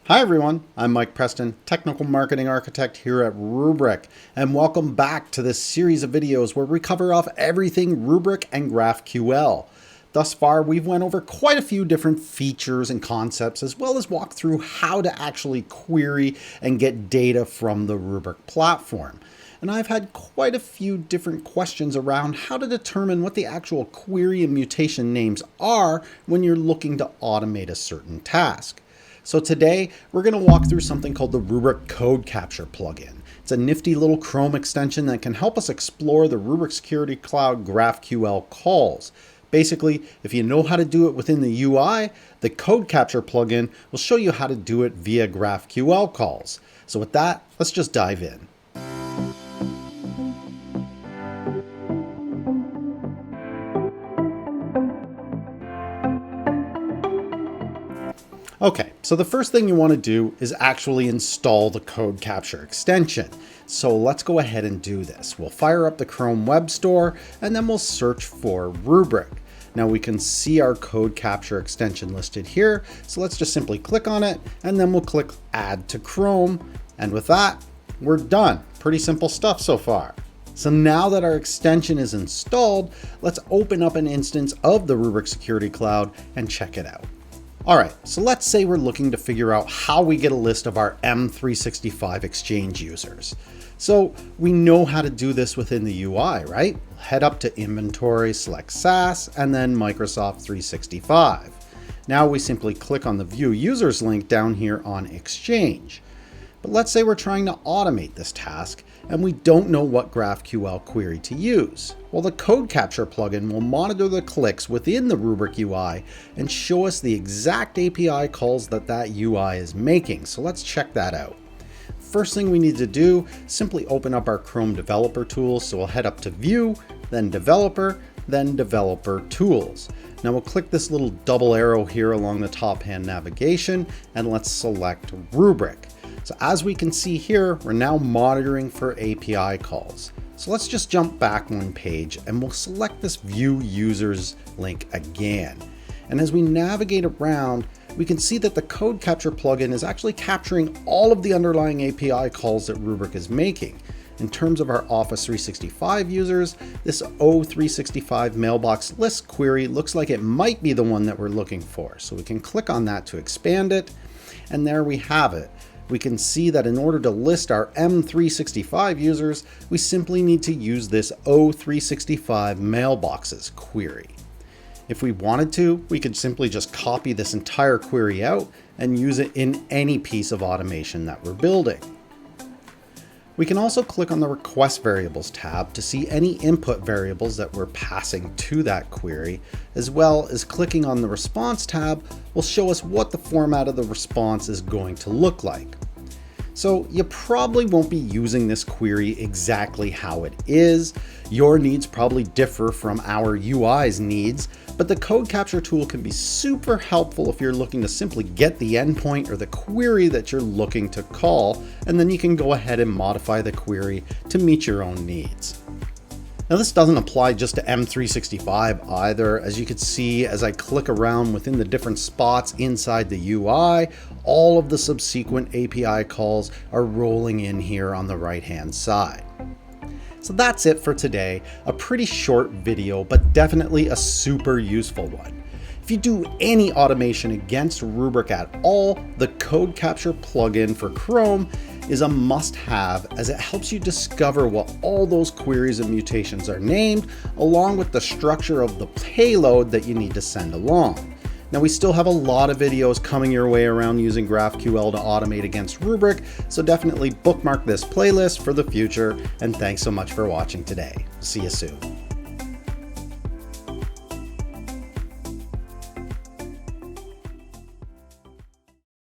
Hi everyone, I'm Mike Preston, Technical Marketing Architect here at Rubrik, and welcome back to this series of videos where we cover off everything Rubrik and GraphQL. Thus far, we've went over quite a few different features and concepts, as well as walk through how to actually query and get data from the Rubrik platform. And I've had quite a few different questions around how to determine what the actual query and mutation names are when you're looking to automate a certain task. So today, we're going to walk through something called the Rubrik Code Capture plugin. It's a nifty little Chrome extension that can help us explore the Rubrik Security Cloud GraphQL calls. Basically, if you know how to do it within the UI, the Code Capture plugin will show you how to do it via GraphQL calls. So with that, let's just dive in. Okay, so the first thing you want to do is actually install the Code Capture extension. So let's go ahead and do this. We'll fire up the Chrome Web Store and then we'll search for Rubrik. Now we can see our Code Capture extension listed here. So let's just simply click on it and then we'll click Add to Chrome. And with that, we're done. Pretty simple stuff so far. So now that our extension is installed, let's open up an instance of the Rubrik Security Cloud and check it out. All right, so let's say we're looking to figure out how we get a list of our M365 Exchange users. So we know how to do this within the UI, right? Head up to Inventory, select SaaS, and then Microsoft 365. Now we simply click on the View Users link down here on Exchange. But let's say we're trying to automate this task and we don't know what GraphQL query to use. Well, the Code Capture plugin will monitor the clicks within the Rubrik UI and show us the exact API calls that UI is making. So let's check that out. First thing we need to do, simply open up our Chrome Developer Tools. So we'll head up to View, then Developer, then Developer Tools. Now we'll click this little double arrow here along the top hand navigation and let's select Rubrik. So as we can see here, we're now monitoring for API calls. So let's just jump back one page and we'll select this View Users link again. And as we navigate around, we can see that the Code Capture plugin is actually capturing all of the underlying API calls that Rubrik is making. In terms of our Office 365 users, this O365 mailbox list query looks like it might be the one that we're looking for. So we can click on that to expand it. And there we have it. We can see that in order to list our M365 users, we simply need to use this O365 mailboxes query. If we wanted to, we could simply just copy this entire query out and use it in any piece of automation that we're building. We can also click on the Request Variables tab to see any input variables that we're passing to that query, as well as clicking on the Response tab will show us what the format of the response is going to look like. So you probably won't be using this query exactly how it is. Your needs probably differ from our UI's needs, but the Code Capture tool can be super helpful if you're looking to simply get the endpoint or the query that you're looking to call, and then you can go ahead and modify the query to meet your own needs. Now this doesn't apply just to M365 either. As you can see, as I click around within the different spots inside the UI, all of the subsequent API calls are rolling in here on the right-hand side. So that's it for today. A pretty short video, but definitely a super useful one. If you do any automation against Rubrik at all, the Code Capture plugin for Chrome is a must-have as it helps you discover what all those queries and mutations are named, along with the structure of the payload that you need to send along. Now we still have a lot of videos coming your way around using GraphQL to automate against Rubrik, so definitely bookmark this playlist for the future, and thanks so much for watching today. See you soon.